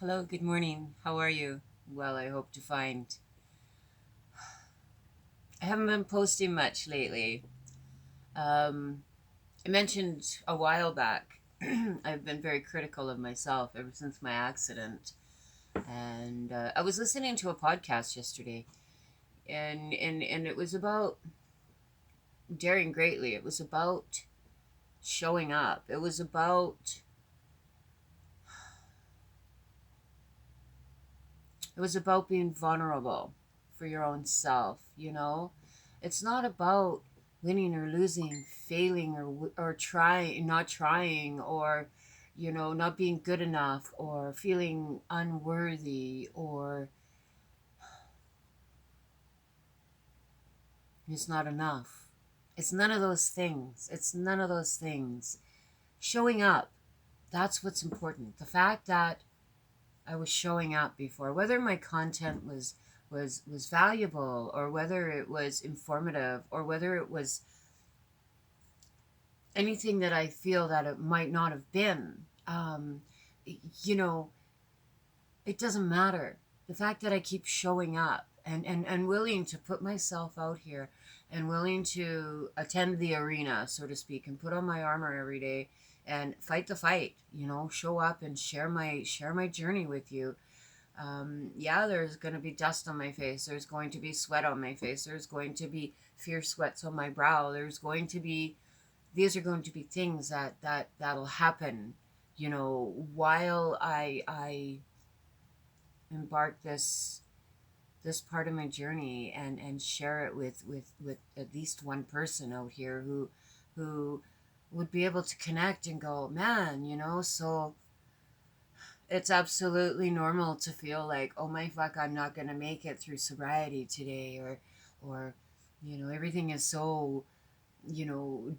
Hello, good morning. How are you? Well, I hope to find. I haven't been posting much lately. Um, I mentioned a while back, I've been very critical of myself ever since my accident. And I was listening to a podcast yesterday, and it was about daring greatly. It was about showing up. It was about being vulnerable for your own self, you know? It's not about winning or losing, failing or trying, not trying, or not being good enough, or feeling unworthy, or it's not enough. It's none of those things. It's none of those things. Showing up, that's what's important. The fact that I was showing up before, whether my content was valuable, or whether it was informative, or whether it was anything that I feel that it might not have been. You know, it doesn't matter. The fact that I keep showing up and willing to put myself out here, and willing to attend the arena, so to speak, and put on my armor every day and fight the fight, show up and share my journey with you. Yeah, there's going to be dust on my face. There's going to be sweat on my face. There's going to be fierce sweats on my brow. These are going to be things that'll happen, while I embark this part of my journey, and share it with at least one person out here who would be able to connect and go, man, so it's absolutely normal to feel like, oh my fuck, I'm not gonna make it through sobriety today, or everything is so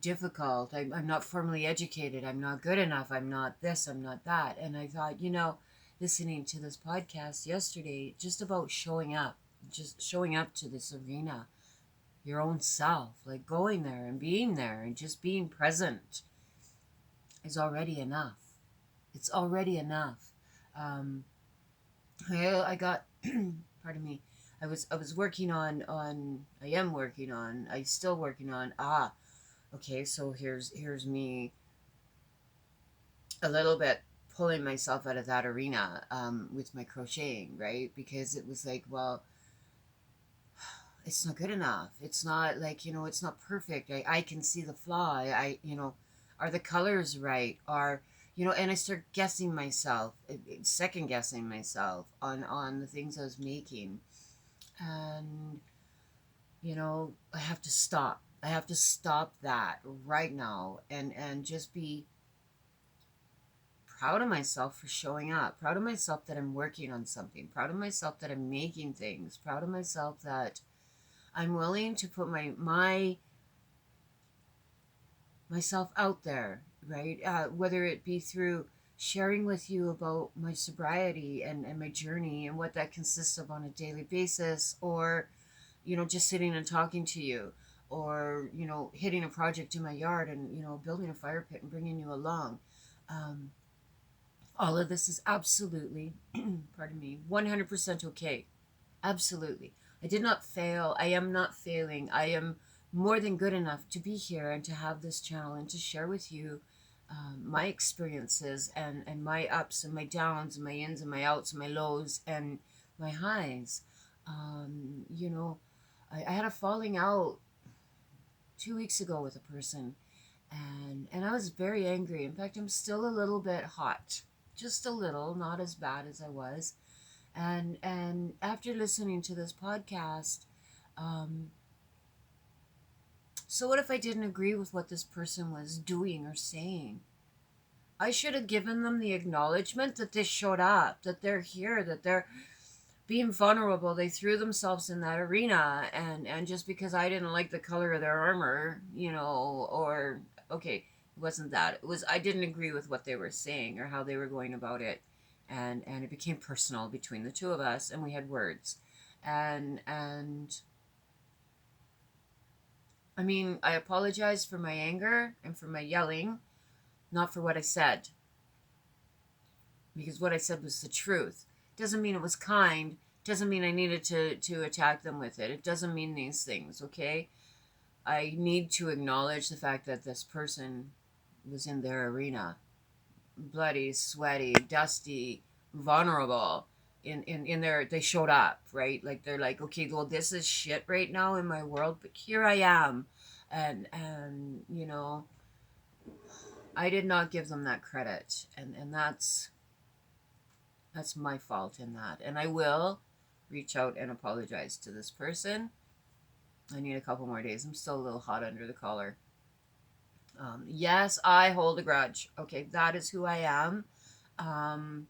difficult. I'm not formally educated. I'm not good enough. I'm not this. I'm not that. And I thought, listening to this podcast yesterday, just showing up to this arena, your own self, like going there and being there and just being present is already enough. It's already enough. Um, I got, pardon me. I was working on. I am working on. I still working on. Okay. So here's me a little bit pulling myself out of that arena, with my crocheting, right? Because it was like, well, it's not good enough. It's not like, it's not perfect. I can see the flaw. Are the colors right? And I start guessing myself, second guessing myself on the things I was making. And, I have to stop. I have to stop that right now, and just be proud of myself for showing up, proud of myself that I'm working on something, proud of myself that I'm making things, proud of myself that I'm willing to put myself out there, right? Whether it be through sharing with you about my sobriety and my journey and what that consists of on a daily basis, or just sitting and talking to you, or hitting a project in my yard, and building a fire pit and bringing you along. um, all of this is absolutely, pardon me, 100% okay. Absolutely. I did not fail. I am not failing. I am more than good enough to be here and to have this channel and to share with you, my experiences, and my ups and my downs and my ins and my outs and my lows and my highs. Um, you know, I had a falling out 2 weeks ago with a person, and I was very angry. In fact, I'm still a little bit hot, just a little, not as bad as I was. And after listening to this podcast, um, so what if I didn't agree with what this person was doing or saying? I should have given them the acknowledgement that they showed up, that they're here, that they're being vulnerable. They threw themselves in that arena, and just because I didn't like the color of their armor, or okay, it wasn't that. It was I didn't agree with what they were saying or how they were going about it, and it became personal between the two of us, and we had words, and I mean, I apologize for my anger and for my yelling, not for what I said. because what I said was the truth. Doesn't mean it was kind. Doesn't mean I needed to attack them with it. It doesn't mean these things, okay? I need to acknowledge the fact that this person was in their arena. Bloody, sweaty, dusty, vulnerable. In their, they showed up, right? Like, they're like, okay, well, this is shit right now in my world, but here I am. And you know, I did not give them that credit. And that's my fault in that. And I will reach out and apologize to this person. I need a couple more days. I'm still a little hot under the collar. Yes, I hold a grudge. Okay, that is who I am. Um,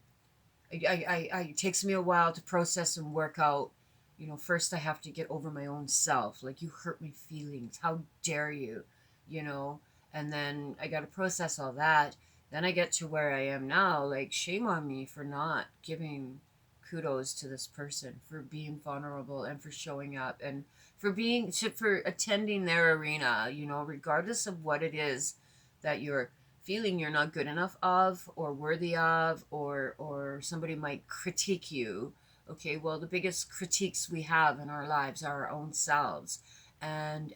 it takes me a while to process and work out. You know, first I have to get over my own self. Like, you hurt my feelings. How dare you? You know, and then I got to process all that. Then I get to where I am now. Like, shame on me for not giving kudos to this person, for being vulnerable and for showing up and for attending their arena, you know, regardless of what it is that you're feeling you're not good enough of or worthy of, or somebody might critique you. Okay, well, the biggest critiques we have in our lives are our own selves. And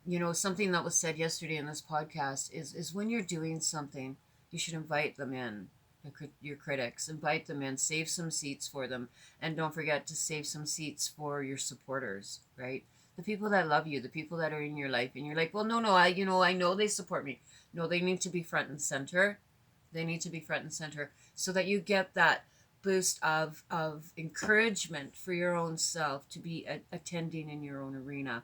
you know, something that was said yesterday in this podcast is when you're doing something, you should invite them in. Your critics, invite them in, save some seats for them, and don't forget to save some seats for your supporters, right? The people that love you, the people that are in your life, and you're like, well, no, I know they support me. No, they need to be front and center. They need to be front and center so that you get that boost of encouragement for your own self to be attending in your own arena,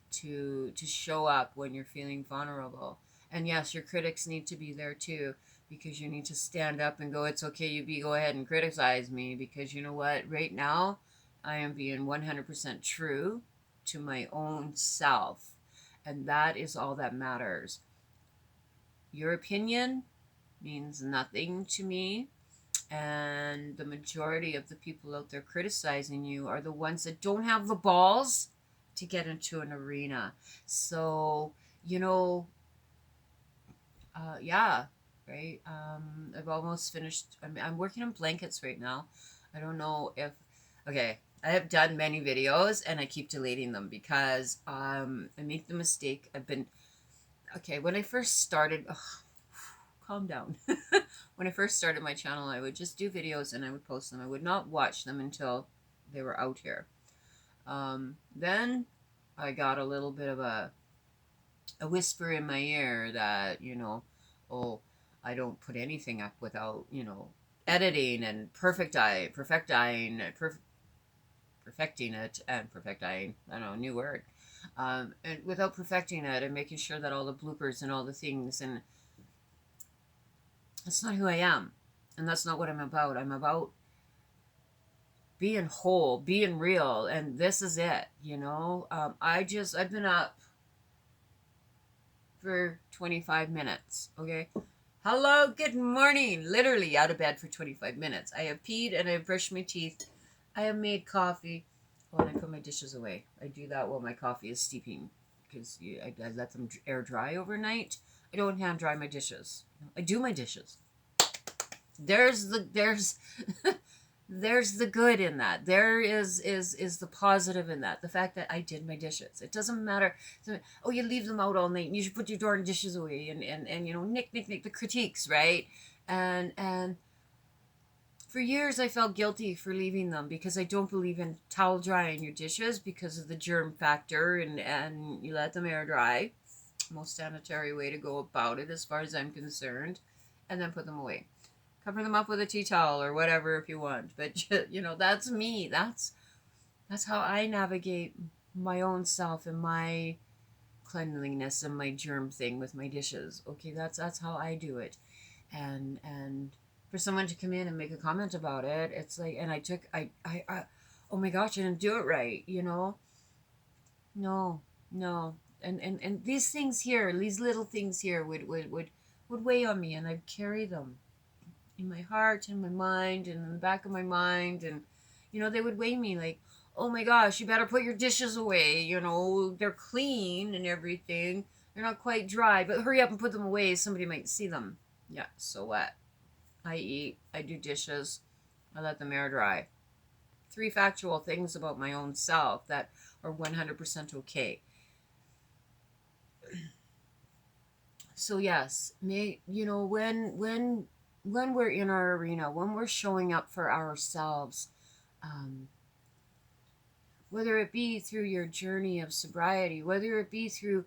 to show up when you're feeling vulnerable. And yes, your critics need to be there too, because you need to stand up and go, it's okay, go ahead and criticize me, because you know what, right now I am being 100% true to my own self, and that is all that matters. Your opinion means nothing to me, and the majority of the people out there criticizing you are the ones that don't have the balls to get into an arena. So, you know, yeah, right. I've almost finished. I'm working on blankets right now. I don't know if, okay, I have done many videos and I keep deleting them because I make the mistake. Okay, when I first started, calm down. When I first started my channel, I would just do videos and I would post them. I would not watch them until they were out here. Then I got a little bit of a whisper in my ear that, you know, oh, I don't put anything up without, you know, editing and perfecting it, and perfecting, I don't know, new word. And without perfecting it and making sure that all the bloopers and all the things, and that's not who I am. And that's not what I'm about. I'm about being whole, being real, and this is it, you know. I've been up for 25 minutes, okay? Hello, good morning. Literally out of bed for 25 minutes. I have peed and I have brushed my teeth. I have made coffee. Oh, and I put my dishes away. I do that while my coffee is steeping because I let them air dry overnight. I don't hand dry my dishes. I do my dishes. There's there's the good in that. There is the positive in that. The fact that I did my dishes. It doesn't matter. Oh, you leave them out all night and you should put your darn dishes away, and you know, nick the critiques, right? And for years I felt guilty for leaving them because I don't believe in towel drying your dishes because of the germ factor, and you let them air dry. Most sanitary way to go about it as far as I'm concerned, and then put them away. Cover them up with a tea towel or whatever if you want. But, you know, that's me. That's how I navigate my own self and my cleanliness and my germ thing with my dishes. Okay, that's how I do it. And for someone to come in and make a comment about it, it's like, and I oh my gosh, I didn't do it right, you know? No, no. And these things here, these little things here would weigh on me, and I'd carry them in my heart and my mind and in the back of my mind, and you know, they would weigh me like, oh my gosh, you better put your dishes away, you know, they're clean and everything, they're not quite dry, but hurry up and put them away, somebody might see them. Yeah, so what? I eat, I do dishes, I let them air dry. Three factual things about my own self that are 100% okay. So yes, when we're in our arena, when we're showing up for ourselves, um, whether it be through your journey of sobriety, whether it be through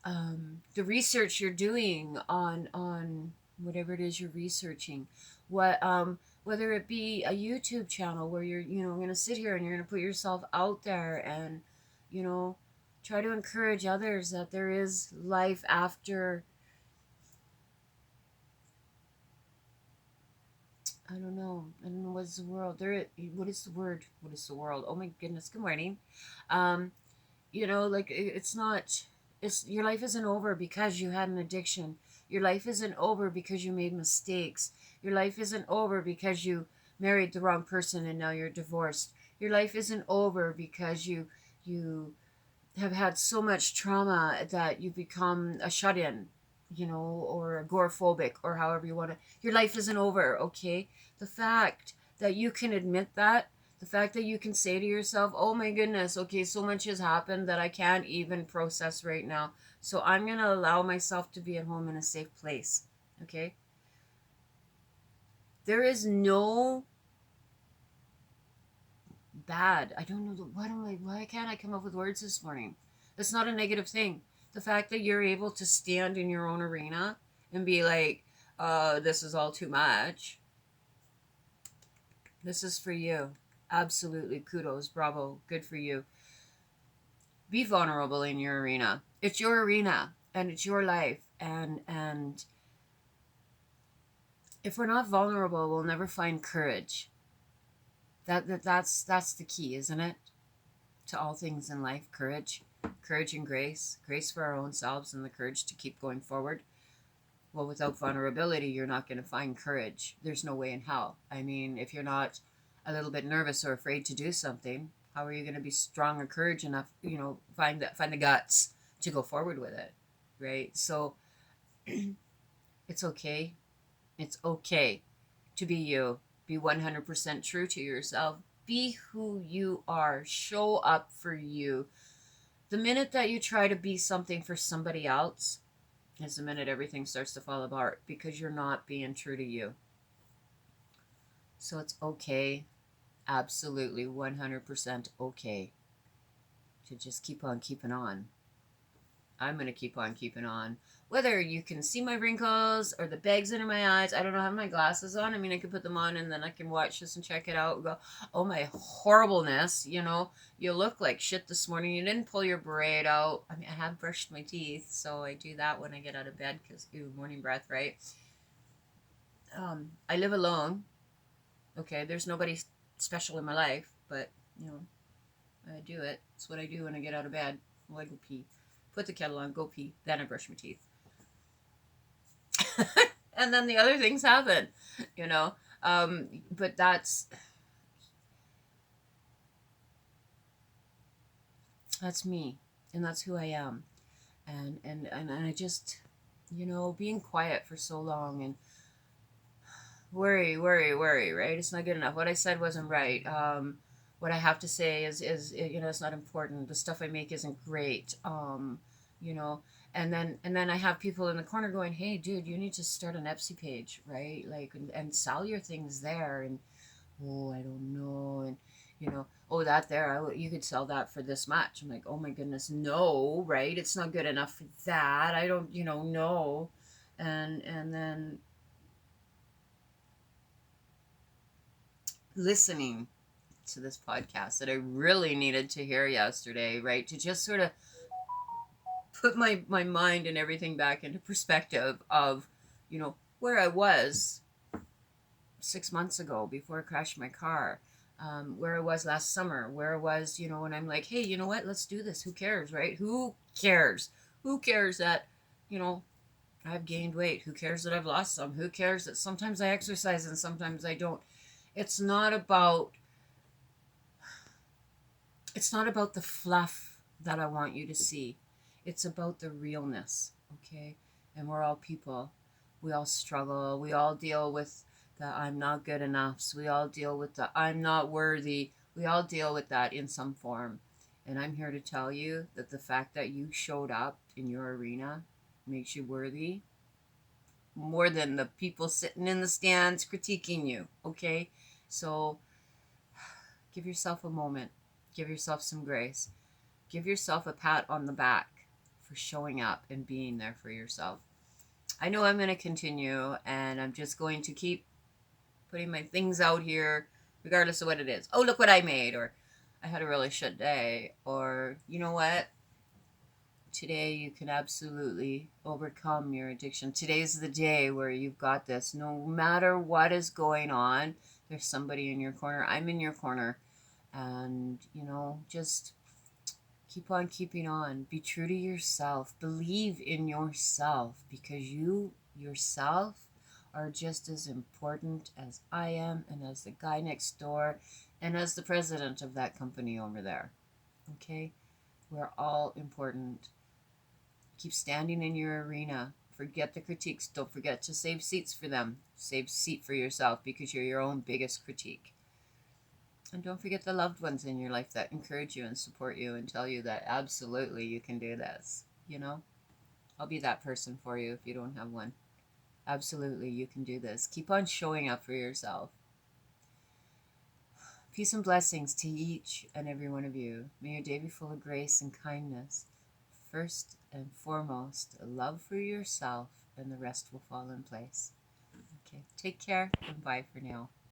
the research you're doing on whatever it is you're researching, whether it be a YouTube channel where you're going to sit here and you're going to put yourself out there and you know try to encourage others that there is life after. I don't know what's the world there. What is the word? What is the world? Oh my goodness. Good morning. Um, like it's not. It's your life isn't over because you had an addiction. Your life isn't over because you made mistakes. Your life isn't over because you married the wrong person and now you're divorced. Your life isn't over because you have had so much trauma that you become a shut-in, or agoraphobic, or however you want to. Your life isn't over, okay? The fact that you can admit that, the fact that you can say to yourself, oh my goodness, okay, so much has happened that I can't even process right now. So I'm going to allow myself to be at home in a safe place, okay? There is no bad. I don't know why can't I come up with words this morning? That's not a negative thing. The fact that you're able to stand in your own arena and be like, this is all too much. This is for you. Absolutely. Kudos. Bravo. Good for you. Be vulnerable in your arena. It's your arena and it's your life. And if we're not vulnerable, we'll never find courage. That's the key, isn't it? To all things in life, courage and grace for our own selves, and the courage to keep going forward. Well, without vulnerability, you're not going to find courage. There's no way in hell. I mean, if you're not a little bit nervous or afraid to do something, how are you going to be strong or courage enough, find the guts to go forward with it, right? So it's okay. It's okay to be you. Be 100% true to yourself. Be who you are. Show up for you. The minute that you try to be something for somebody else is the minute everything starts to fall apart because you're not being true to you. So it's okay, absolutely 100% okay to just keep on keeping on. I'm going to keep on keeping on. Whether you can see my wrinkles or the bags under my eyes, I don't know, I have my glasses on. I mean, I could put them on and then I can watch this and check it out and go, oh, my horribleness. You look like shit this morning. You didn't pull your braid out. I mean, I have brushed my teeth, so I do that when I get out of bed because, morning breath, right? I live alone. Okay, there's nobody special in my life, but, I do it. It's what I do when I get out of bed. Well, I go pee. Put the kettle on, go pee, then I brush my teeth. And then the other things happen, you know. But that's me, and that's who I am, and I just, being quiet for so long and worry, right? It's not good enough. What I said wasn't right. What I have to say is it's not important. The stuff I make isn't great. You know, and then I have people in the corner going, "Hey, dude, you need to start an Etsy page, right? Like, and sell your things there." And oh, I don't know, and oh, that there, you could sell that for this much. I'm like, oh my goodness, no, right? It's not good enough for that. I don't, no, and then listening to this podcast that I really needed to hear yesterday, right? To just sort of put my mind and everything back into perspective of, where I was 6 months ago before I crashed my car, where I was last summer, where I was, when I'm like, hey, you know what? Let's do this. Who cares, right? Who cares? Who cares that, I've gained weight? Who cares that I've lost some? Who cares that sometimes I exercise and sometimes I don't? It's not about it's not about the fluff that I want you to see. It's about the realness, okay? And we're all people. We all struggle. We all deal with The I'm not good enough. So we all deal with the I'm not worthy. We all deal with that in some form. And I'm here to tell you that the fact that you showed up in your arena makes you worthy more than the people sitting in the stands critiquing you. Okay? So give yourself a moment, give yourself some grace, give yourself a pat on the back for showing up and being there for yourself. I know I'm going to continue, and I'm just going to keep putting my things out here, regardless of what it is. Oh, look what I made, or I had a really shit day, or you know what? Today you can absolutely overcome your addiction. Today's the day where you've got this. No matter what is going on, there's somebody in your corner. I'm in your corner. And, just keep on keeping on. Be true to yourself. Believe in yourself, because you yourself are just as important as I am, and as the guy next door, and as the president of that company over there. Okay? We're all important. Keep standing in your arena. Forget the critiques. Don't forget to save seats for them. Save seat for yourself, because you're your own biggest critique. And don't forget the loved ones in your life that encourage you and support you and tell you that absolutely you can do this. I'll be that person for you if you don't have one. Absolutely, you can do this. Keep on showing up for yourself. Peace and blessings to each and every one of you. May your day be full of grace and kindness. First and foremost, love for yourself, and the rest will fall in place. Okay, take care, and bye for now.